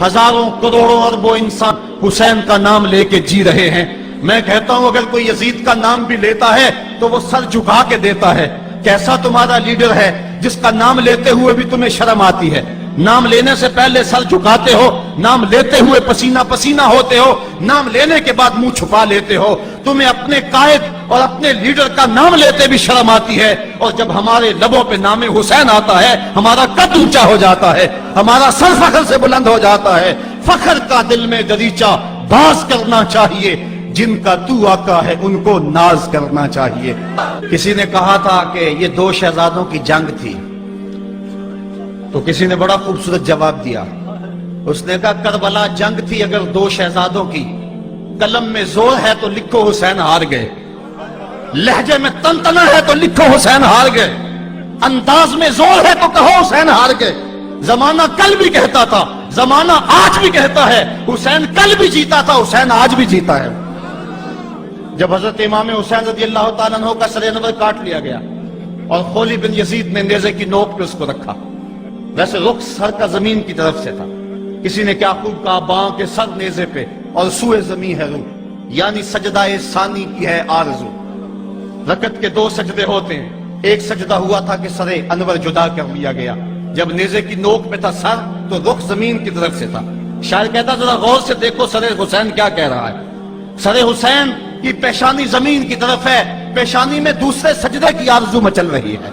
हजारों करोड़ों अरबों इंसान हुसैन का नाम लेके जी रहे हैं। मैं कहता हूं अगर कोई यजीद का नाम भी लेता है तो वो सर झुका के देता है। कैसा तुम्हारा लीडर है जिसका नाम लेते हुए भी तुम्हें शर्म आती है? नाम लेने से पहले सर झुकाते हो, नाम लेते हुए पसीना पसीना होते हो, नाम लेने के बाद मुंह छुपा लेते हो। तुम्हें अपने कायद और अपने लीडर का नाम लेते भी शर्म आती है। और जब हमारे लबों पे नाम हुसैन आता है हमारा कद ऊंचा हो जाता है, हमारा सर फख्र से बुलंद हो जाता है। फख्र का दिल में दरीचा बाज करना चाहिए, जिनका तू आका है उनको नाज करना चाहिए। किसी ने कहा था कि ये दो शहजादों की जंग थी, तो किसी ने बड़ा खूबसूरत जवाब दिया। उसने कहा करबला जंग थी अगर दो शहजादों की, कलम में जोर है तो लिखो हुसैन हार गए, लहजे में तनतना है तो लिखो हुसैन हार गए, अंदाज में जोर है तो कहो हुसैन हार गए। जमाना कल भी कहता था, जमाना आज भी कहता है, हुसैन कल भी जीता था, हुसैन आज भी जीता है। जब हजरत इमाम हुसैन रज़ी अल्लाह तआला अन्हु का सर अनवर काट लिया गया और खोली बिन यजीद ने नेज़े की नोक पे उसको रखा, वैसे रुख सर का जमीन की तरफ से था। किसी ने क्या खूब कहा, बां के सर नेज़े पे और सुए जमीन है रूह, यानी सजदाए सानी की है आरज़ू। रकत के दो सजदे होते हैं, एक सजदा हुआ था कि सरे अनवर जुदा कर लिया गया, जब नेज़े की नोक पे था सर तो रुख जमीन की तरफ से था। शायर कहता जरा गौर से देखो सरे हुसैन क्या कह रहा है। सरे हुसैन की पेशानी जमीन की तरफ है, पेशानी में दूसरे सजदे की आरज़ू मचल रही है।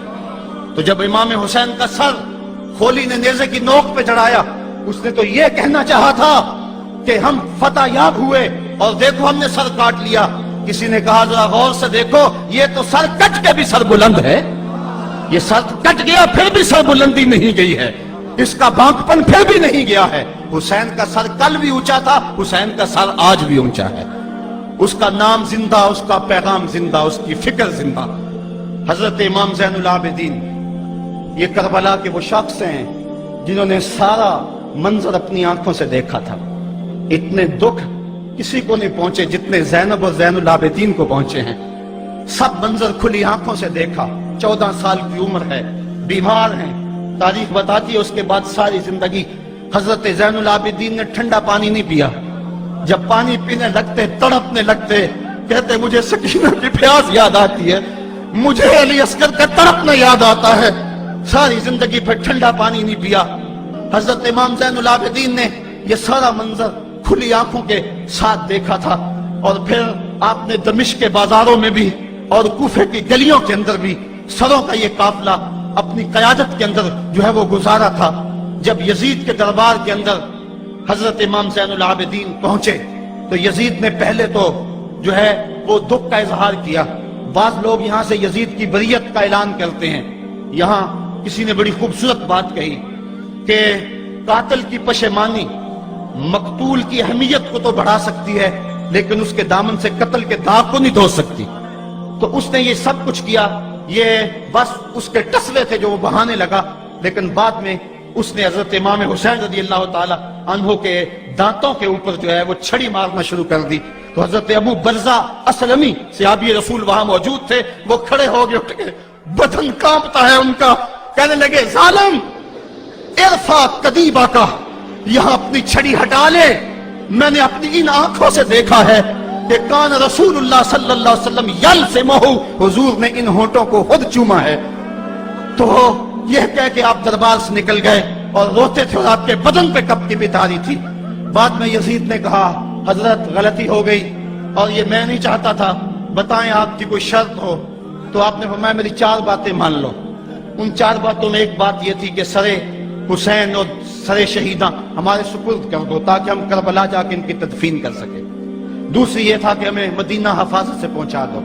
तो जब इमाम हुसैन का सर खोली ने नेज़े की नोक पे चढ़ाया, उसने तो ये कहना चाहा था कि हम फतह याब हुए और देखो हमने सर काट लिया। किसी ने कहा जरा गौर से देखो, ये तो सर कट के भी सर बुलंद है, ये सर कट गया फिर भी सर बुलंदी नहीं गई है, इसका बांकपन फिर भी नहीं गया है। हुसैन का सर कल भी ऊंचा था, हुसैन का सर आज भी ऊंचा है। उसका नाम जिंदा, उसका पैगाम जिंदा, उसकी फिक्र जिंदा। हजरत इमाम ज़ैनुल आबिदीन ये करबला के वो शख्स हैं जिन्होंने सारा मंजर अपनी आंखों से देखा था। इतने दुख किसी को नहीं पहुंचे जितने ज़ैनब और ज़ैनुल आबिदीन को पहुंचे हैं। सब मंजर खुली आंखों से देखा। 14 साल की उम्र है, बीमार हैं, तारीख बताती है उसके बाद सारी जिंदगी हजरत ज़ैनुल आबिदीन ने ठंडा पानी नहीं पिया। जब पानी पीने लगते तड़पने लगते, कहते मुझे सकीना की प्यास याद आती है, मुझे अली अस्कर का तड़पना याद आता है। सारी जिंदगी फिर ठंडा पानी नहीं पिया। हजरत इमाम ज़ैनुल आबिदीन ने ये सारा मंजर खुली आंखों के साथ देखा था। और फिर आपने दमिश्क के बाजारों में भी और कूफे की गलियों के अंदर भी सरों का ये काफिला अपनी क़यादत के अंदर जो है वो गुजारा था। जब यजीद के दरबार के अंदर हजरत इमाम ज़ैनुल आबिदीन पहुंचे तो यजीद ने पहले तो जो है वो दुख का इजहार किया। बाज लोग यहाँ से यजीद की बरियत का ऐलान करते हैं। यहाँ किसी ने बड़ी खूबसूरत बात कही कि कातिल की पशेमानी मकतूल की अहमियत को तो बढ़ा सकती है, लेकिन उसके दामन से कत्ल के दाग को नहीं धो सकती। तो उसने ये सब कुछ किया, ये बस उसके टसले थे जो वो बहाने लगा। लेकिन बाद में उसने हजरत इमाम हुसैन रज़ी अल्लाह ताला अन्हु के दांतों के ऊपर जो है वो छड़ी मारना शुरू कर दी। तो हजरत अबू बरज़ा असलमी सहाबी रसूल वहां मौजूद थे, वो खड़े हो गए, उठ गए, बदन कांपता है उनका, कहने लगे जालिम इरफा कदीबा का, यहां अपनी छड़ी हटा ले। मैंने अपनी इन आंखों से देखा है कि कान रसूलुल्लाह सल्लल्लाहु अलैहि वसल्लम यल से महू, हुजूर ने इन होंठों को खुद चूमा है। तो यह कह के आप दरबार से निकल गए और रोते थे और आपके बदन पे कपटी भी तारी थी। बाद में यजीद ने कहा हजरत गलती हो गई और ये मैं नहीं चाहता था, बताएं आपकी कोई शर्त हो। तो आपने फरमाया मेरी 4 बातें मान लो। उन 4 बातों में एक बात यह थी कि सरे हुसैन और सरे शहीदा हमारे सुपुर्द कर दो ताकि हम करबला जाके इनकी तदफीन कर सके। दूसरी ये था कि हमें मदीना हफाजत से पहुंचा दो।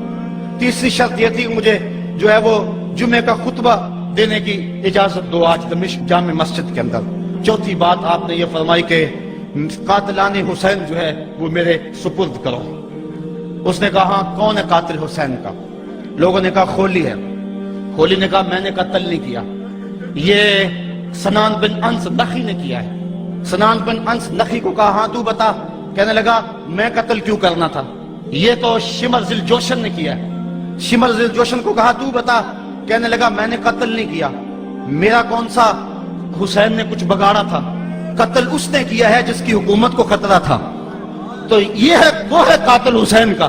तीसरी शर्त यह थी मुझे जो है वो जुमे का खुतबा देने की इजाजत दो आज दमिश्क जामे मस्जिद के अंदर। चौथी बात आपने ये फरमाई कि कातिलाने हुसैन जो है वो मेरे सुपुर्द करो। उसने कहा हाँ कौन है कातिल हुसैन का? लोगों ने कहा खोली है। खोली ने कहा मैंने कत्ल नहीं किया, ये सनान बिन अंस नखी ने किया है। सनान बिन अंस नखी को कहा हाँ तू बता। कहने लगा मैं कत्ल क्यों करना था, ये तो शिमर जिल जोशन ने किया है। शिमर जिल जोशन को कहा तू बता। कहने लगा मैंने कत्ल नहीं किया, मेरा कौन सा हुसैन ने कुछ बगाड़ा था। قتل اس نے کیا ہے جس کی حکومت کو خطرہ تھا. تو یہ ہے وہ ہے قاتل حسین کا.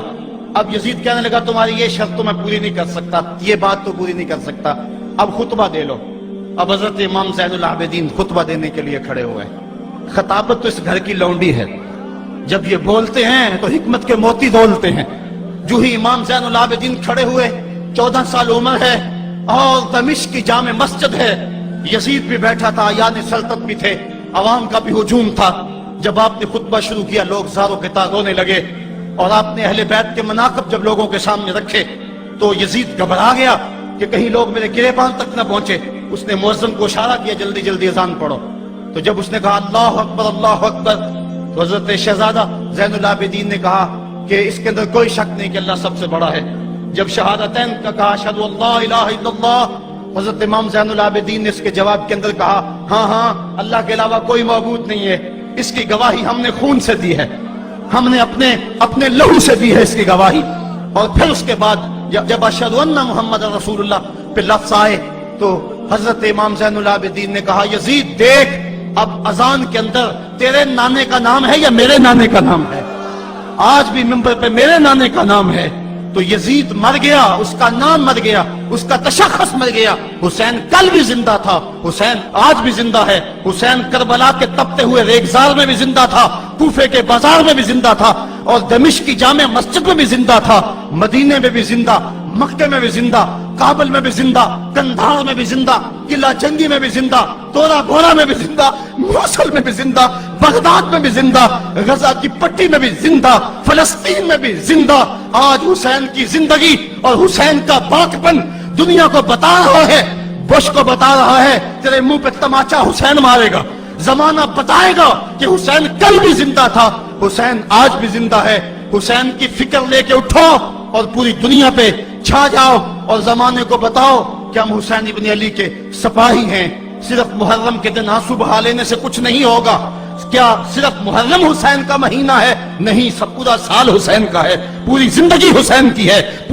اب یزید کہنے لگا تمہاری یہ شرط تو میں پوری نہیں کر سکتا, یہ بات تو پوری نہیں کر سکتا, اب خطبہ دے لو. اب حضرت امام زین العابدین خطبہ دینے کے لیے کھڑے ہوئے. خطابت تو اس گھر کی لونڈی ہے, جب یہ بولتے ہیں تو حکمت کے موتی دولتے ہیں. جو ہی امام زین العابدین کھڑے ہوئے, 14 سال عمر ہے اور دمشق کی جامع مسجد ہے, یزید بھی بیٹھا تھا, یعنی سلطنت بھی تھے, عوام کا بھی ہجوم تھا. جب آپ نے خطبہ شروع کیا لوگ زاروں کے تار رونے لگے, اور آپ نے اہل بیت کے مناقب جب لوگوں کے سامنے رکھے تو یزید گھبرا گیا کہ کہیں لوگ میرے گریبان تک نہ پہنچے. اس نے مؤذن کو اشارہ کیا جلدی جلدی اذان پڑھو. تو جب اس نے کہا اللہ اکبر اللہ اکبر, تو حضرت شہزادہ زین العابدین نے کہا کہ اس کے اندر کوئی شک نہیں کہ اللہ سب سے بڑا ہے. جب شہادتین کا کہا اشہد ان لا الہ الا اللہ, حضرت امام زین العابدین نے اس کے جواب کے اندر کہا ہاں ہاں اللہ کے علاوہ کوئی معبود نہیں ہے, اس کی گواہی ہم نے خون سے دی ہے, ہم نے اپنے لہو سے دی ہے اس کی گواہی. اور پھر اس کے بعد جب اشہد ان محمد رسول اللہ پہ لفظ آئے تو حضرت امام زین العابدین نے کہا یزید دیکھ, اب اذان کے اندر تیرے نانے کا نام ہے یا میرے نانے کا نام ہے؟ آج بھی منبر پہ میرے نانے کا نام ہے. تو یزید مر گیا, اس کا نام مر گیا, اس کا تشخص مر گیا. حسین کل بھی زندہ تھا, حسین آج بھی زندہ ہے. حسین کربلا کے تپتے ہوئے ریگزار میں بھی زندہ تھا, کوفے کے بازار میں بھی زندہ تھا, اور دمشق کی جامع مسجد میں بھی زندہ تھا, مدینے میں بھی زندہ, مکے میں بھی زندہ, کابل میں بھی زندہ, کندھار میں بھی زندہ, قلعہ جنگی میں بھی زندہ, تورا بورا میں بھی زندہ, موصل میں بھی زندہ, بغداد میں بھی زندہ, غزہ کی پٹی میں بھی زندہ, فلسطین میں بھی زندہ. آج حسین کی زندگی اور حسین کا پاکپن دنیا کو بتا رہا ہے, بش کو بتا رہا ہے تیرے منہ پہ تماچا حسین مارے گا. زمانہ بتائے گا کہ حسین کل بھی زندہ تھا, حسین آج بھی زندہ ہے. حسین کی فکر لے کے اٹھو اور پوری دنیا پہ چھا جاؤ اور زمانے کو بتاؤ کہ ہم حسین ابن علی کے سپاہی ہیں. صرف محرم کے دن آنسو بہا لینے سے کچھ نہیں ہوگا. کیا صرف محرم حسین کا مہینہ ہے؟ نہیں, سب پورا سال حسین کا ہے, پوری زندگی حسین کی ہے.